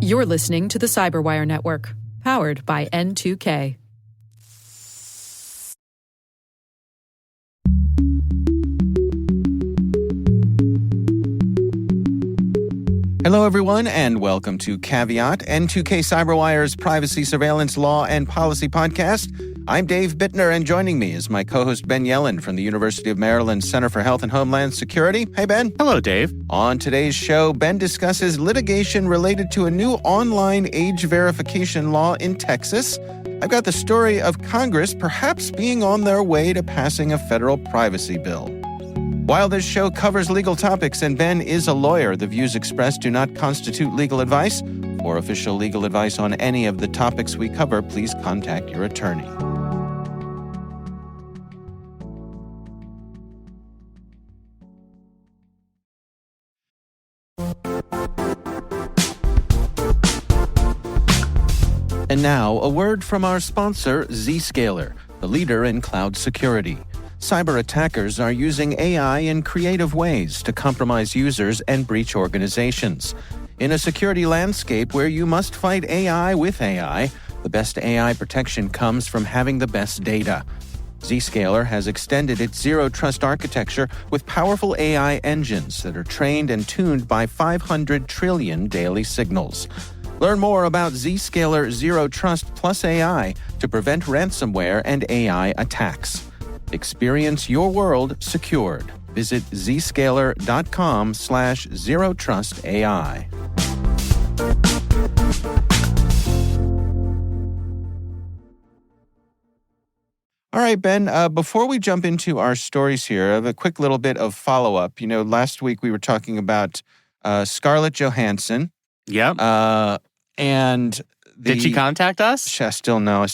You're listening to the Cyberwire Network, powered by N2K. Hello, everyone, and welcome to Caveat, N2K Cyberwire's privacy, surveillance, law, and policy podcast. I'm Dave Bittner, and joining me is my co-host Ben Yellen from the University of Maryland Center for Health and Homeland Security. Hey, Ben. Hello, Dave. On today's show, Ben discusses litigation related to a new online age verification law in Texas. I've got the story of Congress perhaps being on their way to passing a federal privacy bill. While this show covers legal topics and Ben is a lawyer, the views expressed do not constitute legal advice. For official legal advice on any of the topics we cover, please contact your attorney. And now, a word from our sponsor, Zscaler, the leader in cloud security. Cyber attackers are using AI in creative ways to compromise users and breach organizations. In a security landscape where you must fight AI with AI, the best AI protection comes from having the best data. Zscaler has extended its zero-trust architecture with powerful AI engines that are trained and tuned by 500 trillion daily signals. Learn more about Zscaler Zero Trust Plus AI to prevent ransomware and AI attacks. Experience your world secured. Visit zscaler.com/zerotrustai. All right, Ben, before we jump into our stories here, I have a quick little bit of follow-up. You know, last week we were talking about Scarlett Johansson. Yep. And did she contact us? Still not.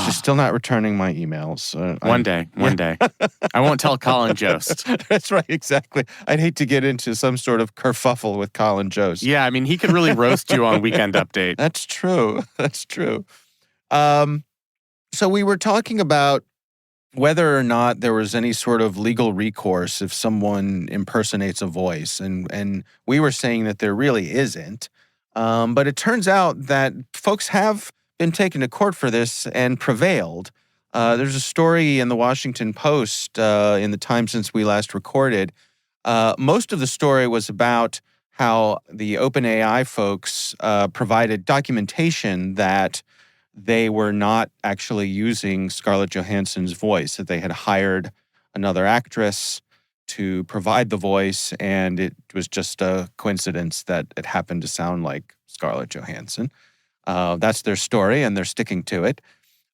She's still not returning my emails. One day. I won't tell Colin Jost. That's right, exactly. I'd hate to get into some sort of kerfuffle with Colin Jost. Yeah, I mean, he could really roast you on Weekend Update. That's true. So we were talking about whether or not there was any sort of legal recourse if someone impersonates a voice. And we were saying that there really isn't. But it turns out that folks have been taken to court for this and prevailed. There's a story in the Washington Post in the time since we last recorded. Most of the story was about how the OpenAI folks provided documentation that they were not actually using Scarlett Johansson's voice, that they had hired another actress to provide the voice, and it was just a coincidence that it happened to sound like Scarlett Johansson. That's their story, and they're sticking to it.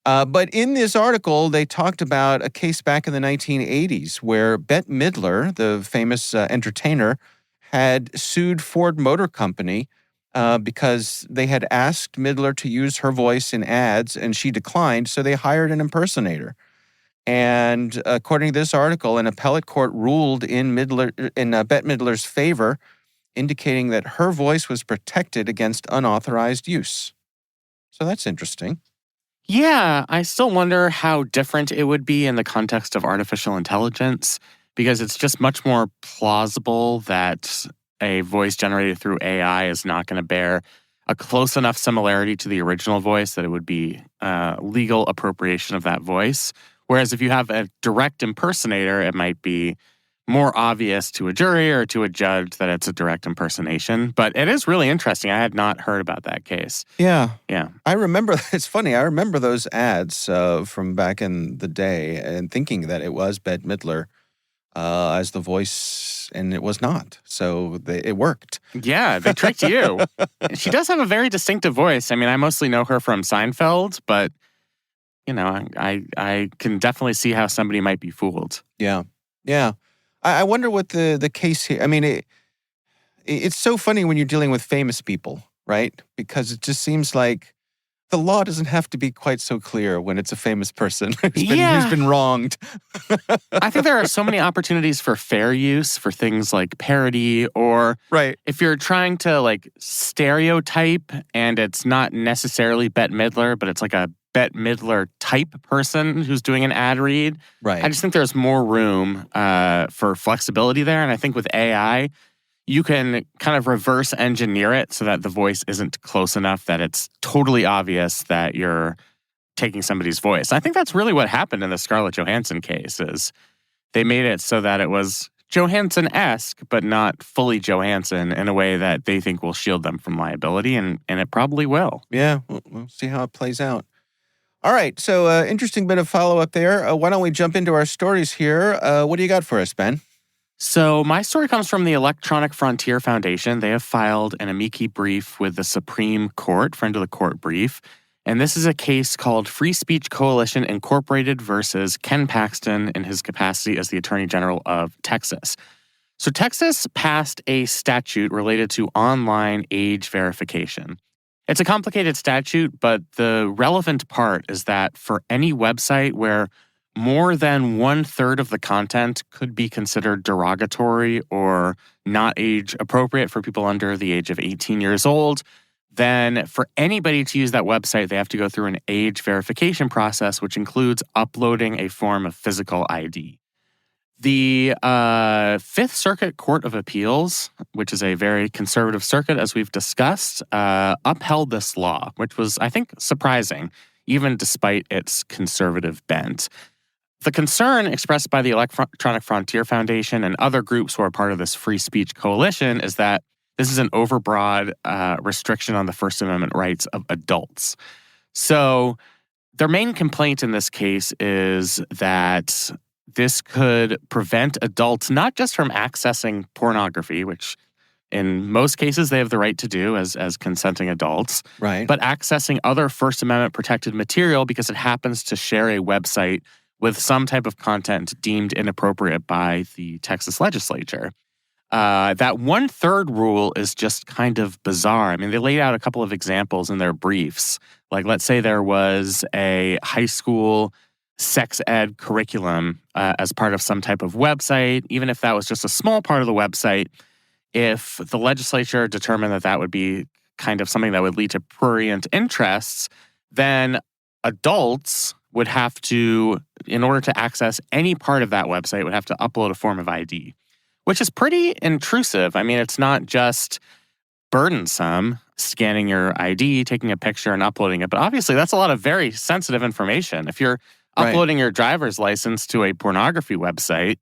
But in this article, they talked about a case back in the 1980s where Bette Midler, the famous entertainer, had sued Ford Motor Company because they had asked Midler to use her voice in ads, and she declined, so they hired an impersonator. And according to this article, an appellate court ruled in Bette Midler's favor, indicating that her voice was protected against unauthorized use. So that's interesting. Yeah, I still wonder how different it would be in the context of artificial intelligence, because it's just much more plausible that a voice generated through AI is not going to bear a close enough similarity to the original voice that it would be legal appropriation of that voice. Whereas if you have a direct impersonator, it might be more obvious to a jury or to a judge that it's a direct impersonation. But it is really interesting. I had not heard about that case. Yeah. Yeah. I remember, it's funny, I remember those ads from back in the day and thinking that it was Bette Midler as the voice, and it was not. So it worked. Yeah, they tricked you. She does have a very distinctive voice. I mean, I mostly know her from Seinfeld, but you know, I can definitely see how somebody might be fooled. Yeah. I wonder what the case here. I mean, it's so funny when you're dealing with famous people, right? Because it just seems like the law doesn't have to be quite so clear when it's a famous person who's been wronged. I think there are so many opportunities for fair use for things like parody, or if you're trying to like stereotype and it's not necessarily Bette Midler, but it's like a Bette Midler type person who's doing an ad read. Right. I just think there's more room for flexibility there. And I think with AI, you can kind of reverse engineer it so that the voice isn't close enough that it's totally obvious that you're taking somebody's voice. I think that's really what happened in the Scarlett Johansson case is they made it so that it was Johansson-esque, but not fully Johansson in a way that they think will shield them from liability, and it probably will. Yeah, we'll see how it plays out. All right, so interesting bit of follow-up there. Why don't we jump into our stories here? What do you got for us, Ben? So my story comes from the Electronic Frontier Foundation. They have filed an amici brief with the Supreme Court, friend of the court brief. And this is a case called Free Speech Coalition Incorporated versus Ken Paxton in his capacity as the Attorney General of Texas. So Texas passed a statute related to online age verification. It's a complicated statute, but the relevant part is that for any website where more than 1/3 of the content could be considered derogatory or not age appropriate for people under the age of 18 years old, then for anybody to use that website, they have to go through an age verification process, which includes uploading a form of physical ID. The Fifth Circuit Court of Appeals, which is a very conservative circuit, as we've discussed, upheld this law, which was, I think, surprising, even despite its conservative bent. The concern expressed by the Electronic Frontier Foundation and other groups who are part of this free speech coalition is that this is an overbroad restriction on the First Amendment rights of adults. So their main complaint in this case is that this could prevent adults not just from accessing pornography, which in most cases they have the right to do as consenting adults, right, but accessing other First Amendment protected material because it happens to share a website with some type of content deemed inappropriate by the Texas legislature. That 1/3 rule is just kind of bizarre. I mean, they laid out a couple of examples in their briefs. Like, let's say there was a high school sex ed curriculum as part of some type of website, even if that was just a small part of the website. If the legislature determined that that would be kind of something that would lead to prurient interests, then adults would have to, in order to access any part of that website, would have to upload a form of ID, which is pretty intrusive. I mean, it's not just burdensome, scanning your ID, taking a picture and uploading it, but obviously that's a lot of very sensitive information. If you're uploading your driver's license to a pornography website,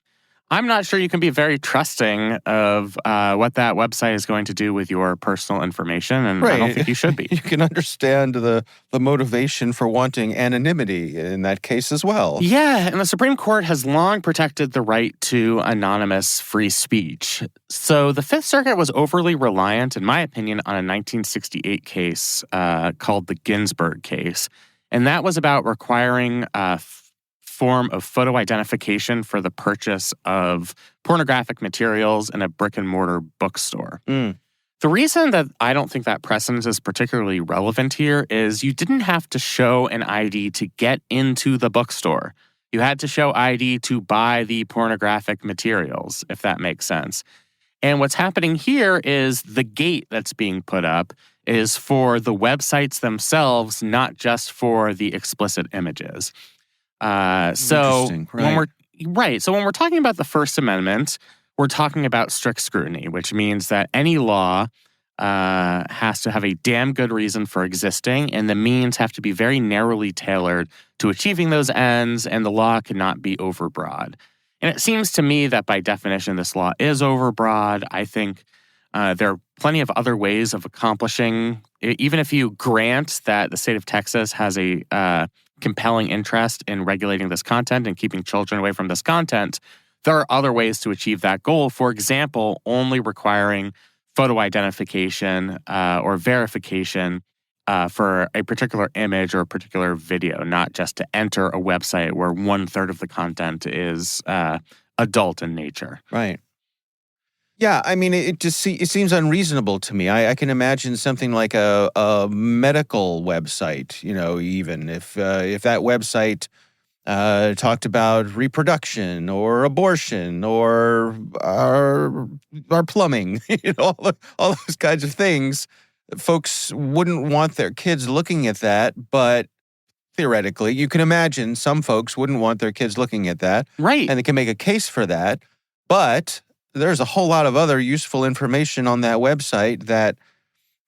I'm not sure you can be very trusting of what that website is going to do with your personal information, and I don't think you should be. You can understand the motivation for wanting anonymity in that case as well. Yeah, and the Supreme Court has long protected the right to anonymous free speech. So the Fifth Circuit was overly reliant, in my opinion, on a 1968 case called the Ginsburg case, and that was about requiring form of photo identification for the purchase of pornographic materials in a brick-and-mortar bookstore. The reason that I don't think that precedent is particularly relevant here is you didn't have to show an ID to get into the bookstore. You had to show ID to buy the pornographic materials, if that makes sense. And what's happening here is the gate that's being put up is for the websites themselves, not just for the explicit images. So when we're talking about the First Amendment, we're talking about strict scrutiny, which means that any law has to have a damn good reason for existing, and the means have to be very narrowly tailored to achieving those ends, and the law cannot be overbroad. And it seems to me that by definition, this law is overbroad. I think there are plenty of other ways of accomplishing, even if you grant that the state of Texas has a compelling interest in regulating this content and keeping children away from this content, there are other ways to achieve that goal. For example, only requiring photo identification or verification for a particular image or a particular video, not just to enter a website where 1/3 of the content is adult in nature. Right. Yeah, I mean, it seems unreasonable to me. I can imagine something like a medical website, even if that website talked about reproduction or abortion or our plumbing, all those kinds of things. Folks wouldn't want their kids looking at that, but theoretically, you can imagine some folks wouldn't want their kids looking at that. Right. And they can make a case for that, but there's a whole lot of other useful information on that website that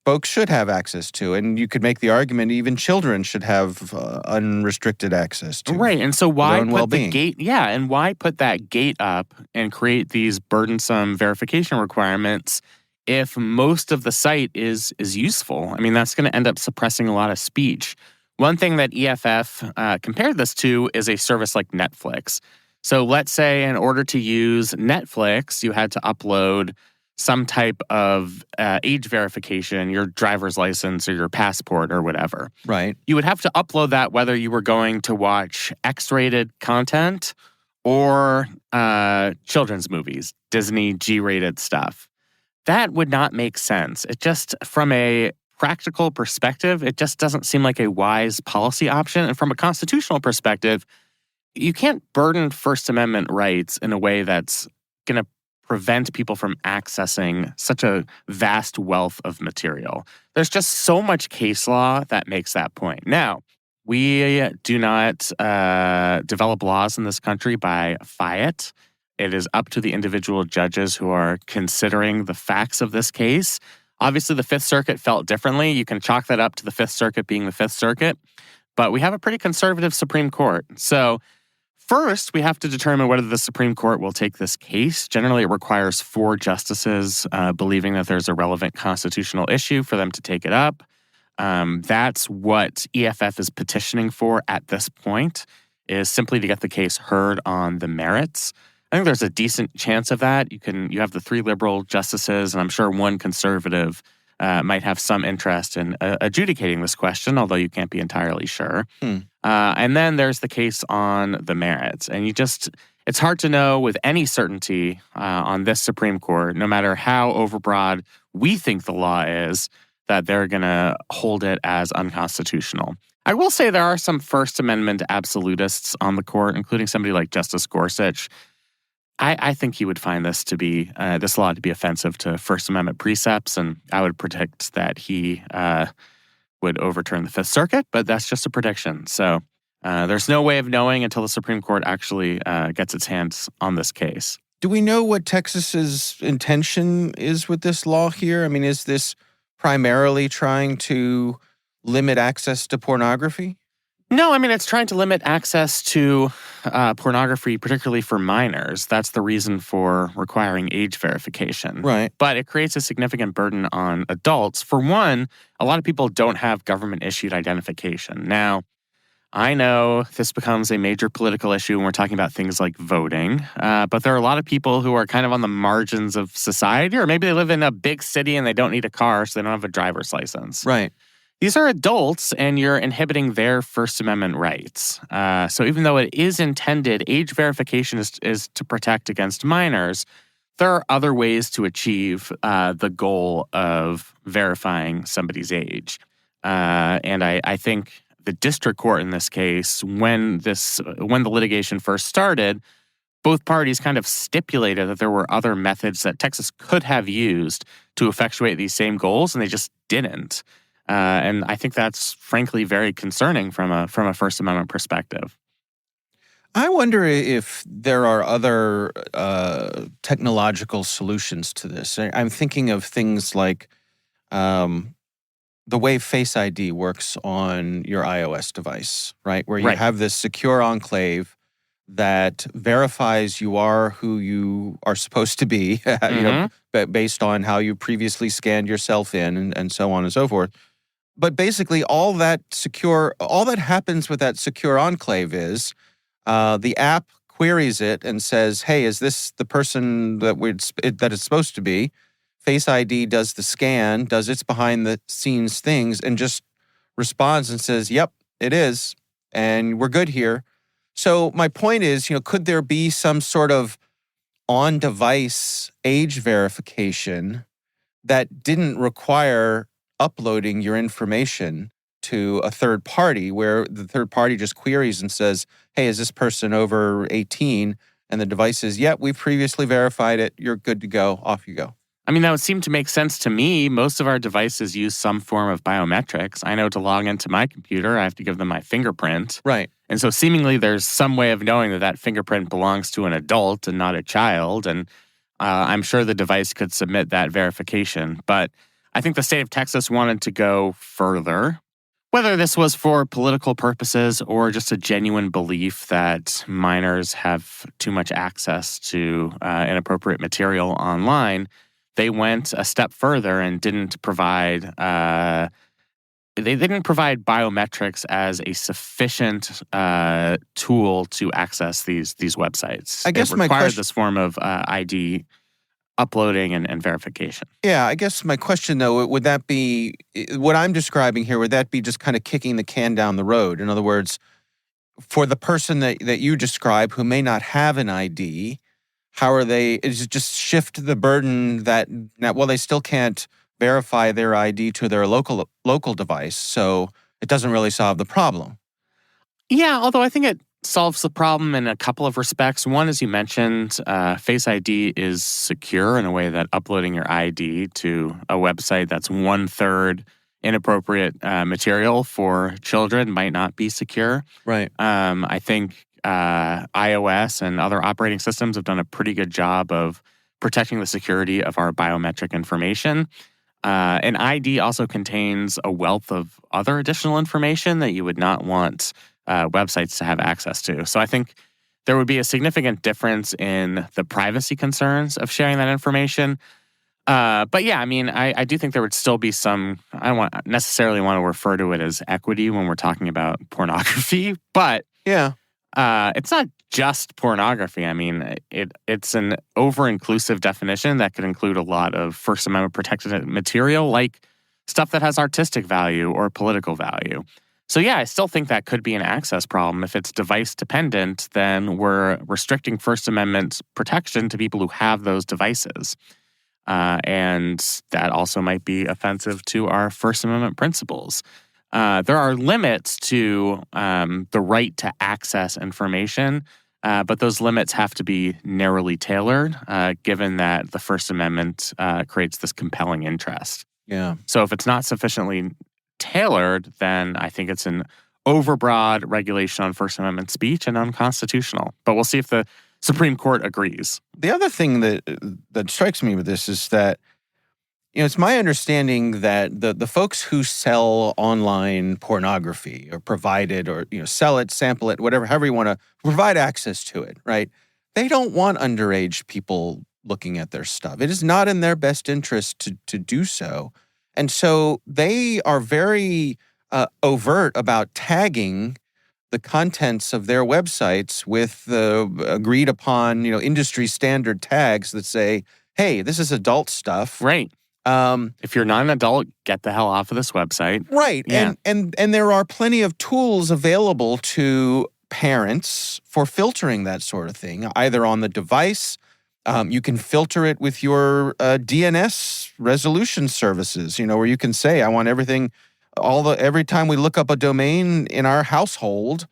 folks should have access to. And you could make the argument even children should have unrestricted access to. Right. And so their why own put well-being. the gate? Yeah. And why put that gate up and create these burdensome verification requirements if most of the site is useful? I mean, that's going to end up suppressing a lot of speech. One thing that EFF compared this to is a service like Netflix. So let's say in order to use Netflix, you had to upload some type of age verification, your driver's license or your passport or whatever. Right. You would have to upload that whether you were going to watch X-rated content or children's movies, Disney G-rated stuff. That would not make sense. It just, from a practical perspective, it just doesn't seem like a wise policy option. And from a constitutional perspective, you can't burden First Amendment rights in a way that's going to prevent people from accessing such a vast wealth of material. There's just so much case law that makes that point. Now, we do not develop laws in this country by fiat. It is up to the individual judges who are considering the facts of this case. Obviously, the Fifth Circuit felt differently. You can chalk that up to the Fifth Circuit being the Fifth Circuit. But we have a pretty conservative Supreme Court. So first, we have to determine whether the Supreme Court will take this case. Generally, it requires 4 justices believing that there's a relevant constitutional issue for them to take it up. That's what EFF is petitioning for at this point, is simply to get the case heard on the merits. I think there's a decent chance of that. You have the 3 liberal justices, and I'm sure 1 conservative might have some interest in adjudicating this question, although you can't be entirely sure. And then there's the case on the merits. And it's hard to know with any certainty on this Supreme Court, no matter how overbroad we think the law is, that they're going to hold it as unconstitutional. I will say there are some First Amendment absolutists on the court, including somebody like Justice Gorsuch. I think he would find this law to be offensive to First Amendment precepts, and I would predict that he would overturn the Fifth Circuit, but that's just a prediction. So there's no way of knowing until the Supreme Court actually gets its hands on this case. Do we know what Texas's intention is with this law here? I mean, is this primarily trying to limit access to pornography? No, I mean, it's trying to limit access to pornography, particularly for minors. That's the reason for requiring age verification. Right. But it creates a significant burden on adults. For one, a lot of people don't have government-issued identification. Now, I know this becomes a major political issue when we're talking about things like voting, but there are a lot of people who are kind of on the margins of society, or maybe they live in a big city and they don't need a car, so they don't have a driver's license. Right. These are adults, and you're inhibiting their First Amendment rights. So even though it is intended, age verification is to protect against minors, there are other ways to achieve the goal of verifying somebody's age. And I think the district court in this case, when the litigation first started, both parties kind of stipulated that there were other methods that Texas could have used to effectuate these same goals, and they just didn't. And I think that's frankly very concerning from a First Amendment perspective. I wonder if there are other technological solutions to this. I'm thinking of things like the way Face ID works on your iOS device, right? Where you have this secure enclave that verifies you are who you are supposed to be, based on how you previously scanned yourself in and so on and so forth. But basically, all that happens with that secure enclave is the app queries it and says, "Hey, is this the person that it's supposed to be?" Face ID does the scan, does its behind the scenes things, and just responds and says, "Yep, it is, and we're good here." So my point is, could there be some sort of on-device age verification that didn't require uploading your information to a third party, where the third party just queries and says, "Hey, is this person over 18? And the device says, "Yep, we've previously verified it. You're good to go. Off you go." I mean, that would seem to make sense to me. Most of our devices use some form of biometrics. I know to log into my computer, I have to give them my fingerprint. Right. And so seemingly there's some way of knowing that fingerprint belongs to an adult and not a child. And I'm sure the device could submit that verification. But I think the state of Texas wanted to go further, whether this was for political purposes or just a genuine belief that minors have too much access to inappropriate material online. They went a step further and didn't provide biometrics as a sufficient tool to access these websites. I guess it my required question, this form of ID uploading and verification. yeah, I guess my question though, would that be what I'm describing here? Would that be just kind of kicking the can down the road? In other words, for the person that you describe who may not have an ID, how are they? Is it just shift the burden that well, they still can't verify their ID to their local device, so it doesn't really solve the problem. Yeah, although I think it solves the problem in a couple of respects. One, as you mentioned, Face ID is secure in a way that uploading your ID to a website that's 1/3 inappropriate material for children might not be secure. Right. I think iOS and other operating systems have done a pretty good job of protecting the security of our biometric information. An ID also contains a wealth of other additional information that you would not want websites to have access to. So I think there would be a significant difference in the privacy concerns of sharing that information. But yeah, I mean, I do think there would still be some, I don't necessarily want to refer to it as equity when we're talking about pornography, but yeah, it's not just pornography. I mean, it's an over-inclusive definition that could include a lot of First Amendment protected material, like stuff that has artistic value or political value. So yeah, I still think that could be an access problem. If it's device dependent, then we're restricting First Amendment protection to people who have those devices. And that also might be offensive to our First Amendment principles. There are limits to the right to access information, but those limits have to be narrowly tailored, given that the First Amendment creates this compelling interest. Yeah. So if it's not sufficiently tailored, then I think it's an overbroad regulation on First Amendment speech and unconstitutional. But we'll see if the Supreme Court agrees. The other thing that strikes me with this is that, it's my understanding that the folks who sell online pornography or provide it or, sell it, sample it, however you want to provide access to it, right? They don't want underage people looking at their stuff. It is not in their best interest to do so. And so they are very overt about tagging the contents of their websites with the agreed upon, industry standard tags that say, hey, this is adult stuff. Right. If you're not an adult, get the hell off of this website. Right. Yeah. And there are plenty of tools available to parents for filtering that sort of thing, either on the device. You can filter it with your DNS resolution services, where you can say, I want everything, every time we look up a domain in our household,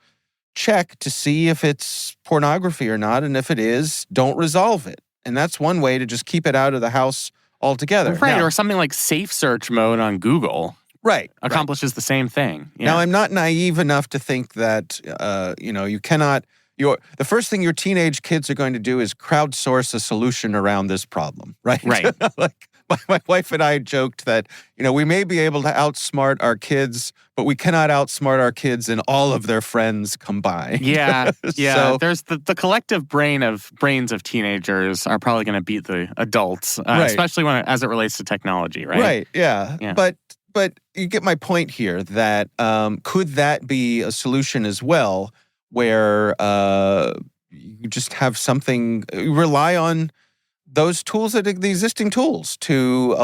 check to see if it's pornography or not. And if it is, don't resolve it. And that's one way to just keep it out of the house altogether. Right, now, or something like safe search mode on Google. Right. Accomplishes the same thing. Yeah. Now, I'm not naive enough to think that, you cannot, the first thing your teenage kids are going to do is crowdsource a solution around this problem, right? Right. Like my wife and I joked that, we may be able to outsmart our kids, but we cannot outsmart our kids and all of their friends combined. Yeah, yeah. So, there's the collective brains of teenagers are probably going to beat the adults, Right. especially as it relates to technology, right? Right, yeah. Yeah. But you get my point here that could that be a solution as well, where you just have something, you rely on those tools, the existing tools, to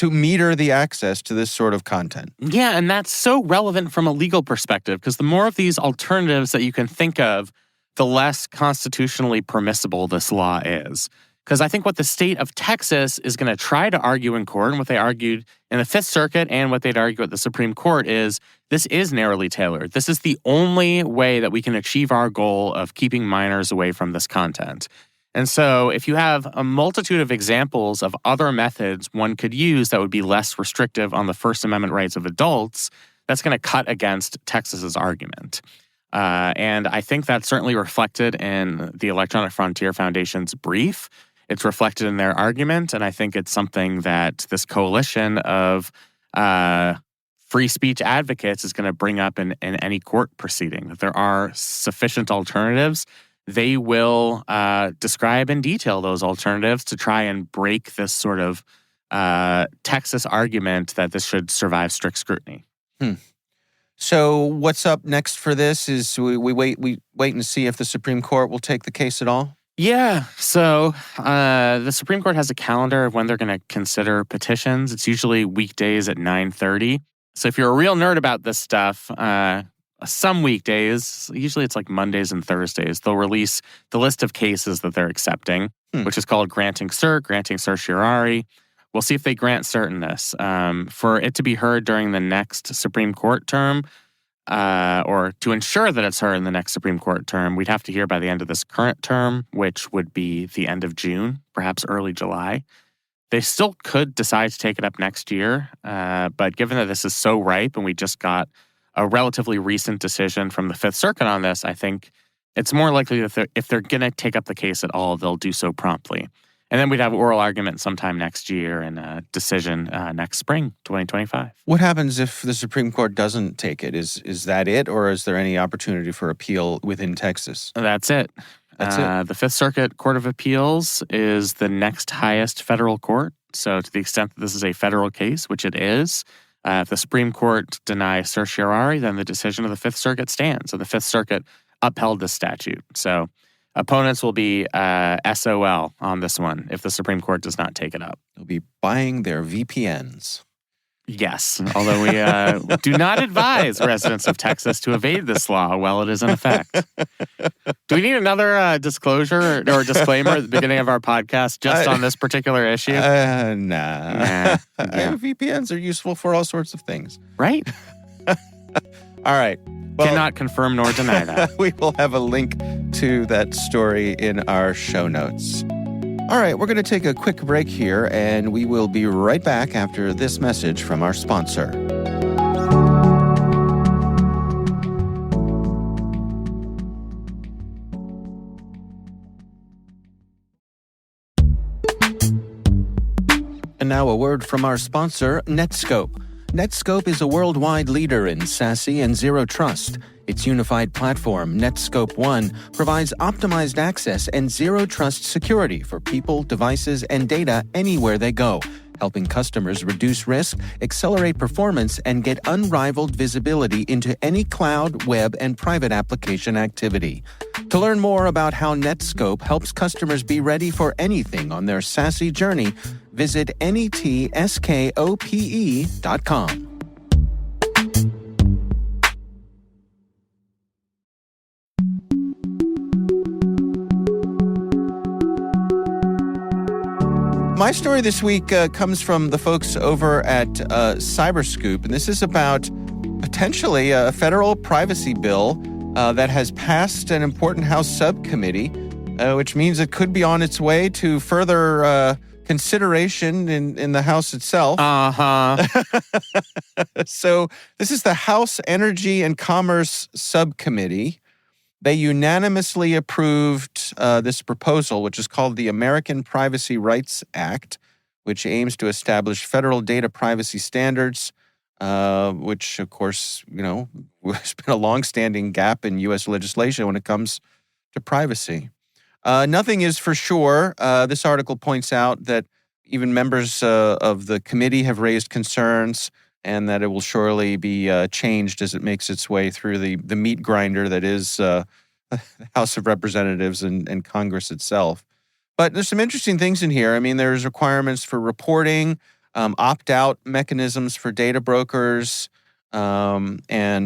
meter the access to this sort of content. Yeah, and that's so relevant from a legal perspective, because the more of these alternatives that you can think of, the less constitutionally permissible this law is. Because I think what the state of Texas is going to try to argue in court, and what they argued in the Fifth Circuit and what they'd argue at the Supreme Court, is this is narrowly tailored. This is the only way that we can achieve our goal of keeping minors away from this content. And so if you have a multitude of examples of other methods one could use that would be less restrictive on the First Amendment rights of adults, that's going to cut against Texas's argument. And I think that's certainly reflected in the Electronic Frontier Foundation's brief. it's reflected in their argument. And I think it's something that this coalition of free speech advocates is going to bring up in any court proceeding, that there are sufficient alternatives. They will describe in detail those alternatives to try and break this sort of Texas argument that this should survive strict scrutiny. So what's up next for this is we wait and see if the Supreme Court will take the case at all? Yeah. So the Supreme Court has a calendar of when they're going to consider petitions. It's usually weekdays at 9:30. So if you're a real nerd about this stuff, some weekdays, usually it's like Mondays and Thursdays, they'll release the list of cases that they're accepting, which is called granting cert, granting certiorari. We'll see if they grant cert in this. For it to be heard during the next Supreme Court term, or to ensure that it's heard in the next Supreme Court term, we'd have to hear by the end of this current term, which would be the end of June, perhaps early July. They still could decide to take it up next year, but given that this is so ripe and we just got a relatively recent decision from the Fifth Circuit on this, I think it's more likely that if they're going to take up the case at all, they'll do so promptly. And then we'd have oral argument sometime next year and a decision next spring, 2025. What happens if the Supreme Court doesn't take it? Is that it, or is there any opportunity for appeal within Texas? That's it. That's it. The Fifth Circuit Court of Appeals is the next highest federal court. So to the extent that this is a federal case, which it is, if the Supreme Court denies certiorari, then the decision of the Fifth Circuit stands. So the Fifth Circuit upheld this statute. So opponents will be SOL on this one if the Supreme Court does not take it up. They'll be buying their VPNs. Yes, although we do not advise residents of Texas to evade this law while it is in effect. Do we need another disclosure or disclaimer at the beginning of our podcast just on this particular issue? Nah. Yeah. VPNs are useful for all sorts of things. Right? All right. Well, Cannot confirm nor deny that. We will have a link to that story in our show notes. All right, we're going to take a quick break here, and we will be right back after this message from our sponsor. And now a word from our sponsor, Netskope. Netskope is a worldwide leader in SASE and Zero Trust. Its unified platform, Netskope One, provides optimized access and zero trust security for people, devices, and data anywhere they go, helping customers reduce risk, accelerate performance, and get unrivaled visibility into any cloud, web, and private application activity. To learn more about how Netskope helps customers be ready for anything on their SASE journey, visit netskope.com. My story this week comes from the folks over at Cyberscoop, and this is about potentially a federal privacy bill that has passed an important House subcommittee, which means it could be on its way to further consideration in the House itself. So this is the House Energy and Commerce Subcommittee. They unanimously approved this proposal, which is called the American Privacy Rights Act, which aims to establish federal data privacy standards, which, of course, has been a longstanding gap in U.S. legislation when it comes to privacy. Nothing is for sure. This article points out that even members of the committee have raised concerns and that it will surely be changed as it makes its way through the meat grinder that is the House of Representatives and Congress itself. But there's some interesting things in here. I mean, there's requirements for reporting, opt-out mechanisms for data brokers, and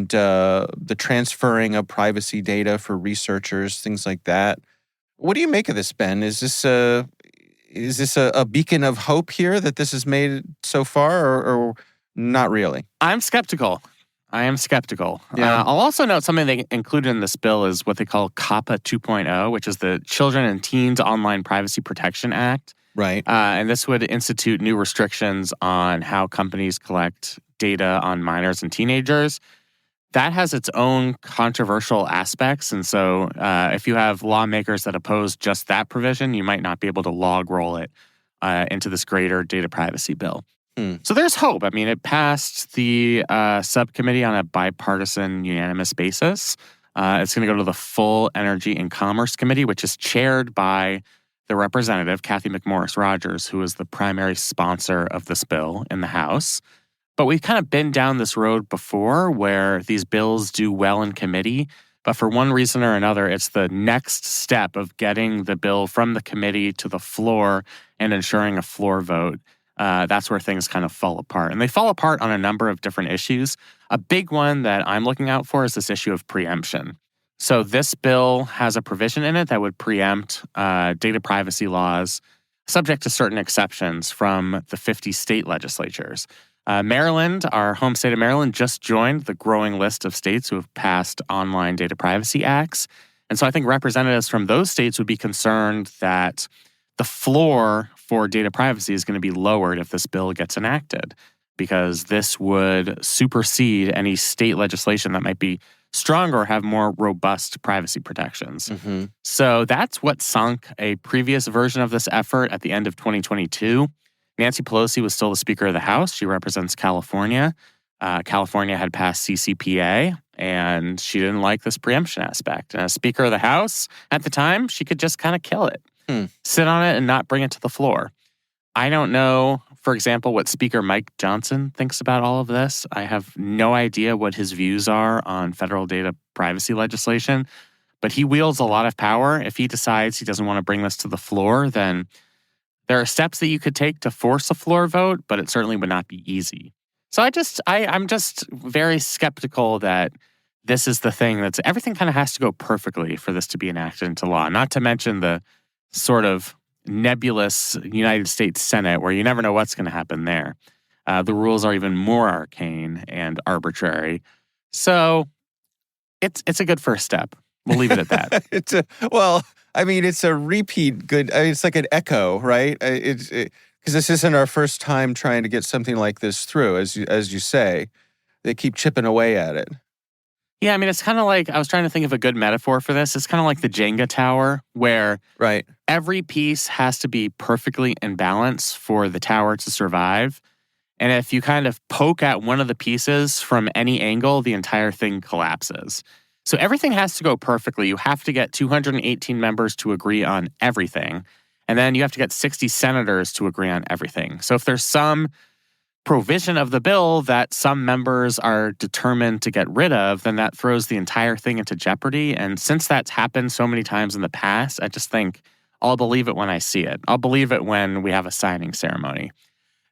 the transferring of privacy data for researchers, things like that. What do you make of this, Ben? Is this a beacon of hope here that this has made so far, or not really? I'm skeptical. I am skeptical. Yeah. I'll also note something they included in this bill is what they call COPPA 2.0, which is the Children and Teens Online Privacy Protection Act. Right. And this would institute new restrictions on how companies collect data on minors and teenagers. that has its own controversial aspects. And so if you have lawmakers that oppose just that provision, you might not be able to log roll it into this greater data privacy bill. So there's hope. I mean, it passed the subcommittee on a bipartisan, unanimous basis. It's going to go to the full Energy and Commerce Committee, which is chaired by the representative, Kathy McMorris Rogers, who is the primary sponsor of this bill in the House. But we've kind of been down this road before where these bills do well in committee, but for one reason or another, it's the next step of getting the bill from the committee to the floor and ensuring a floor vote. That's where things kind of fall apart. And they fall apart on a number of different issues. A big one that I'm looking out for is this issue of preemption. So this bill has a provision in it that would preempt data privacy laws subject to certain exceptions from the 50 state legislatures. Maryland, our home state of Maryland, just joined the growing list of states who have passed online data privacy acts. And so I think representatives from those states would be concerned that the floor for data privacy is going to be lowered if this bill gets enacted, because this would supersede any state legislation that might be stronger or have more robust privacy protections. So that's what sunk a previous version of this effort at the end of 2022. Nancy Pelosi was still the Speaker of the House. She represents California. California had passed CCPA, and she didn't like this preemption aspect. And as Speaker of the House at the time, she could just kind of kill it, sit on it, and not bring it to the floor. I don't know, for example, what Speaker Mike Johnson thinks about all of this. I have no idea what his views are on federal data privacy legislation, but he wields a lot of power. If he decides he doesn't want to bring this to the floor, then there are steps that you could take to force a floor vote, but it certainly would not be easy. So I'm just very skeptical that this is the thing that's everything kind of has to go perfectly for this to be enacted into law. Not to mention the sort of nebulous United States Senate where you never know what's going to happen there. The rules are even more arcane and arbitrary. So it's a good first step. We'll leave it at that. It's a repeat good. It's like an echo, right? Because this isn't our first time trying to get something like this through, as you say. They keep chipping away at it. Yeah, I mean, it's kind of like, I was trying to think of a good metaphor for this. It's kind of like the Jenga tower where every piece has to be perfectly in balance for the tower to survive. And if you kind of poke at one of the pieces from any angle, the entire thing collapses. So everything has to go perfectly. You have to get 218 members to agree on everything. And then you have to get 60 senators to agree on everything. So if there's some provision of the bill that some members are determined to get rid of, then that throws the entire thing into jeopardy. And since that's happened so many times in the past, I just think I'll believe it when I see it. I'll believe it when we have a signing ceremony.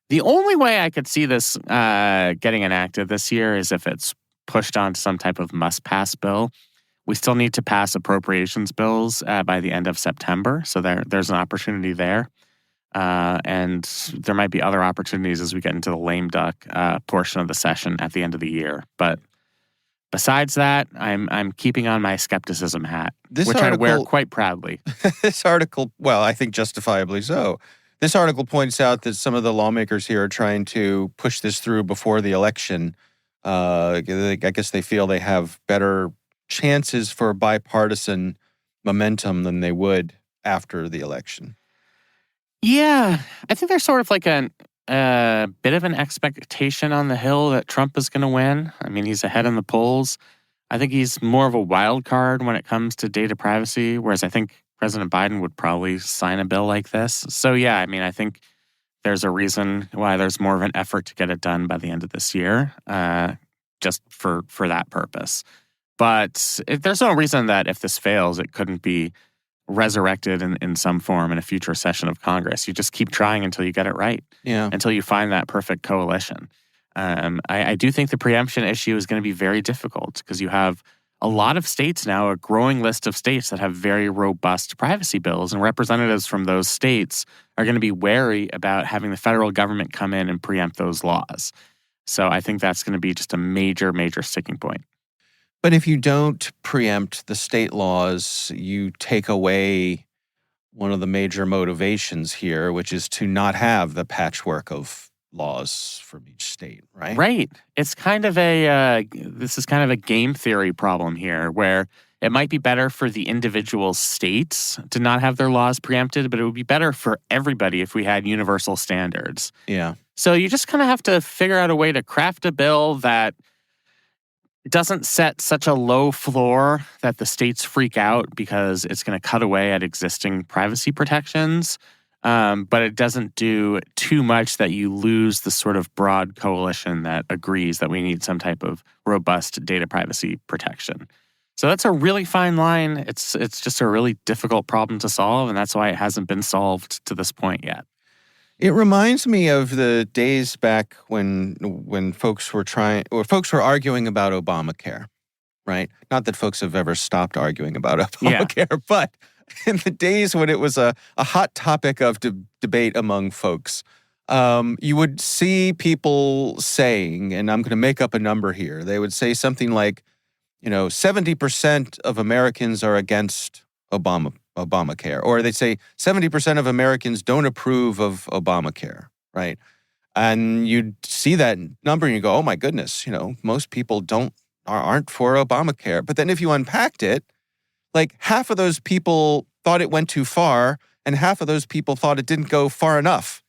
The only way I could see this getting enacted this year is if it's pushed on to some type of must-pass bill. We still need to pass appropriations bills by the end of September, so there's an opportunity there. And there might be other opportunities as we get into the lame duck portion of the session at the end of the year. But besides that, I'm keeping on my skepticism hat, which I wear quite proudly. This article, well, I think justifiably so. This article points out that some of the lawmakers here are trying to push this through before the election. I guess they feel they have better chances for bipartisan momentum than they would after the election. Yeah, I think there's sort of like a bit of an expectation on the Hill that Trump is going to win. I mean, he's ahead in the polls. I think he's more of a wild card when it comes to data privacy, whereas I think President Biden would probably sign a bill like this. So yeah, I mean, I think there's a reason why there's more of an effort to get it done by the end of this year, just for that purpose. But there's no reason that if this fails, it couldn't be resurrected in some form in a future session of Congress. You just keep trying until you get it right. Yeah. Until you find that perfect coalition. I do think the preemption issue is going to be very difficult because you have a lot of states now, a growing list of states that have very robust privacy bills, and representatives from those states are going to be wary about having the federal government come in and preempt those laws. So I think that's going to be just a major, major sticking point. But if you don't preempt the state laws, you take away one of the major motivations here, which is to not have the patchwork of laws from each state, right? Right. It's kind of this is kind of a game theory problem here where it might be better for the individual states to not have their laws preempted, but it would be better for everybody if we had universal standards. Yeah. So you just kind of have to figure out a way to craft a bill that doesn't set such a low floor that the states freak out because it's going to cut away at existing privacy protections. But it doesn't do too much that you lose the sort of broad coalition that agrees that we need some type of robust data privacy protection. So that's a really fine line. It's just a really difficult problem to solve, and that's why it hasn't been solved to this point yet. It reminds me of the days back when folks were arguing about Obamacare, right? Not that folks have ever stopped arguing about Obamacare, but in the days when it was a hot topic of debate among folks, you would see people saying, and I'm going to make up a number here, they would say something like, 70% of Americans are against Obamacare, or they'd say 70% of Americans don't approve of Obamacare, right? And you'd see that number and you go, oh my goodness, most people aren't for Obamacare. But then if you unpacked it, like half of those people thought it went too far and half of those people thought it didn't go far enough.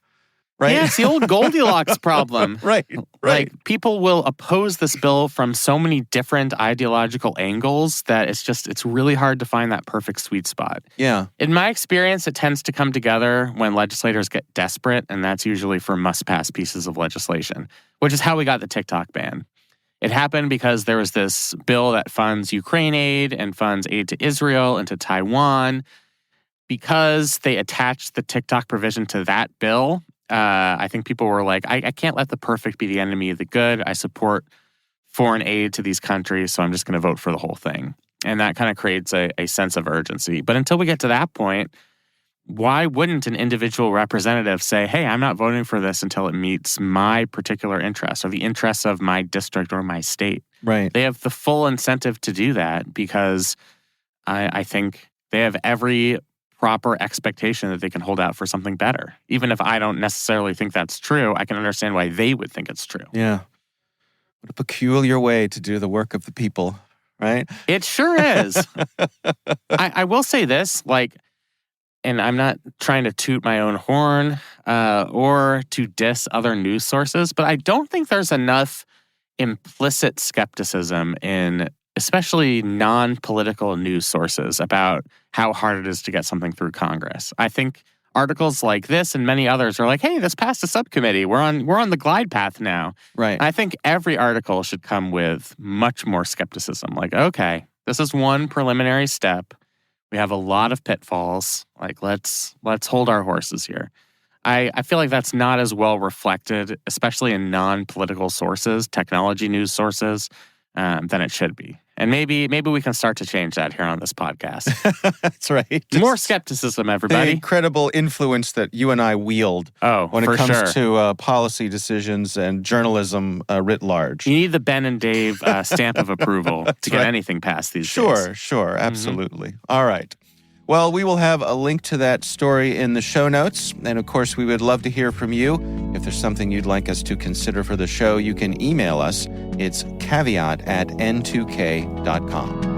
Right? Yeah, it's the old Goldilocks problem. Right. Like, people will oppose this bill from so many different ideological angles that it's really hard to find that perfect sweet spot. Yeah. In my experience, it tends to come together when legislators get desperate, and that's usually for must-pass pieces of legislation, which is how we got the TikTok ban. It happened because there was this bill that funds Ukraine aid and funds aid to Israel and to Taiwan. Because they attached the TikTok provision to that bill, I think people were like, I can't let the perfect be the enemy of the good. I support foreign aid to these countries, so I'm just going to vote for the whole thing. And that kind of creates a sense of urgency. But until we get to that point, why wouldn't an individual representative say, hey, I'm not voting for this until it meets my particular interests or the interests of my district or my state? Right. They have the full incentive to do that because I think they have every proper expectation that they can hold out for something better. Even if I don't necessarily think that's true, I can understand why they would think it's true. Yeah. What a peculiar way to do the work of the people, right? It sure is. I will say this, and I'm not trying to toot my own horn or to diss other news sources, but I don't think there's enough implicit skepticism in especially non-political news sources about how hard it is to get something through Congress. I think articles like this and many others are like, hey, this passed a subcommittee. We're on the glide path now. Right. I think every article should come with much more skepticism. Like, okay, this is one preliminary step. We have a lot of pitfalls. Like, let's hold our horses here. I feel like that's not as well reflected, especially in non-political sources, technology news sources, than it should be. And maybe we can start to change that here on this podcast. That's right. More skepticism, everybody. The incredible influence that you and I wield when it comes to policy decisions and journalism writ large. You need the Ben and Dave stamp of approval to get anything passed these days. Sure. Absolutely. Mm-hmm. All right. Well, we will have a link to that story in the show notes. And of course, we would love to hear from you. If there's something you'd like us to consider for the show, you can email us. It's caveat@n2k.com.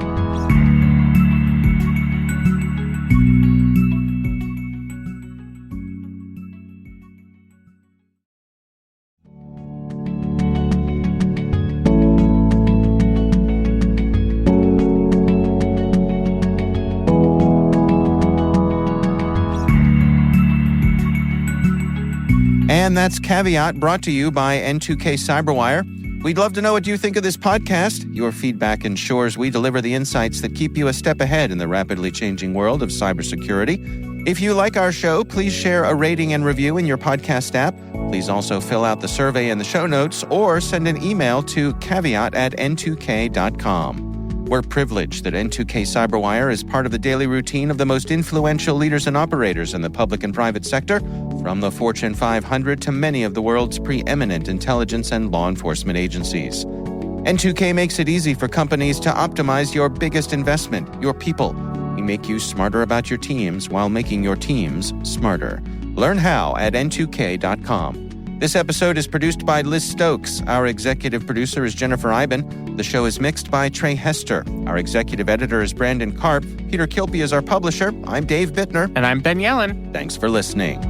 And that's Caveat, brought to you by N2K Cyberwire. We'd love to know what you think of this podcast. Your feedback ensures we deliver the insights that keep you a step ahead in the rapidly changing world of cybersecurity. If you like our show, please share a rating and review in your podcast app. Please also fill out the survey in the show notes or send an email to caveat@n2k.com. We're privileged that N2K Cyberwire is part of the daily routine of the most influential leaders and operators in the public and private sector, from the Fortune 500 to many of the world's preeminent intelligence and law enforcement agencies. N2K makes it easy for companies to optimize your biggest investment, your people. We make you smarter about your teams while making your teams smarter. Learn how at n2k.com. This episode is produced by Liz Stokes. Our executive producer is Jennifer Iben. The show is mixed by Trey Hester. Our executive editor is Brandon Karp. Peter Kilpie is our publisher. I'm Dave Bittner. And I'm Ben Yellen. Thanks for listening.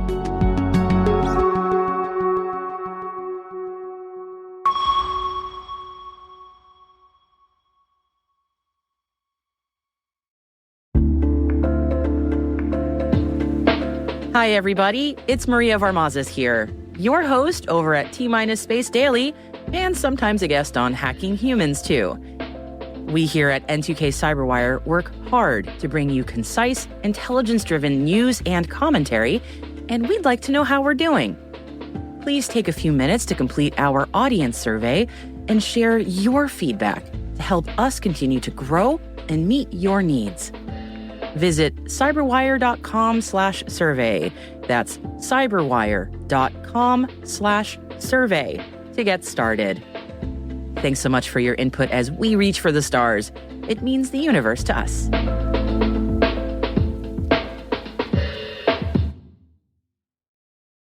Hi, everybody. It's Maria Varmazes here, your host over at T-Minus Space Daily, and sometimes a guest on Hacking Humans, too. We here at N2K Cyberwire work hard to bring you concise, intelligence-driven news and commentary, and we'd like to know how we're doing. Please take a few minutes to complete our audience survey and share your feedback to help us continue to grow and meet your needs. Visit cyberwire.com/survey. That's cyberwire.com/survey to get started. Thanks so much for your input as we reach for the stars. It means the universe to us.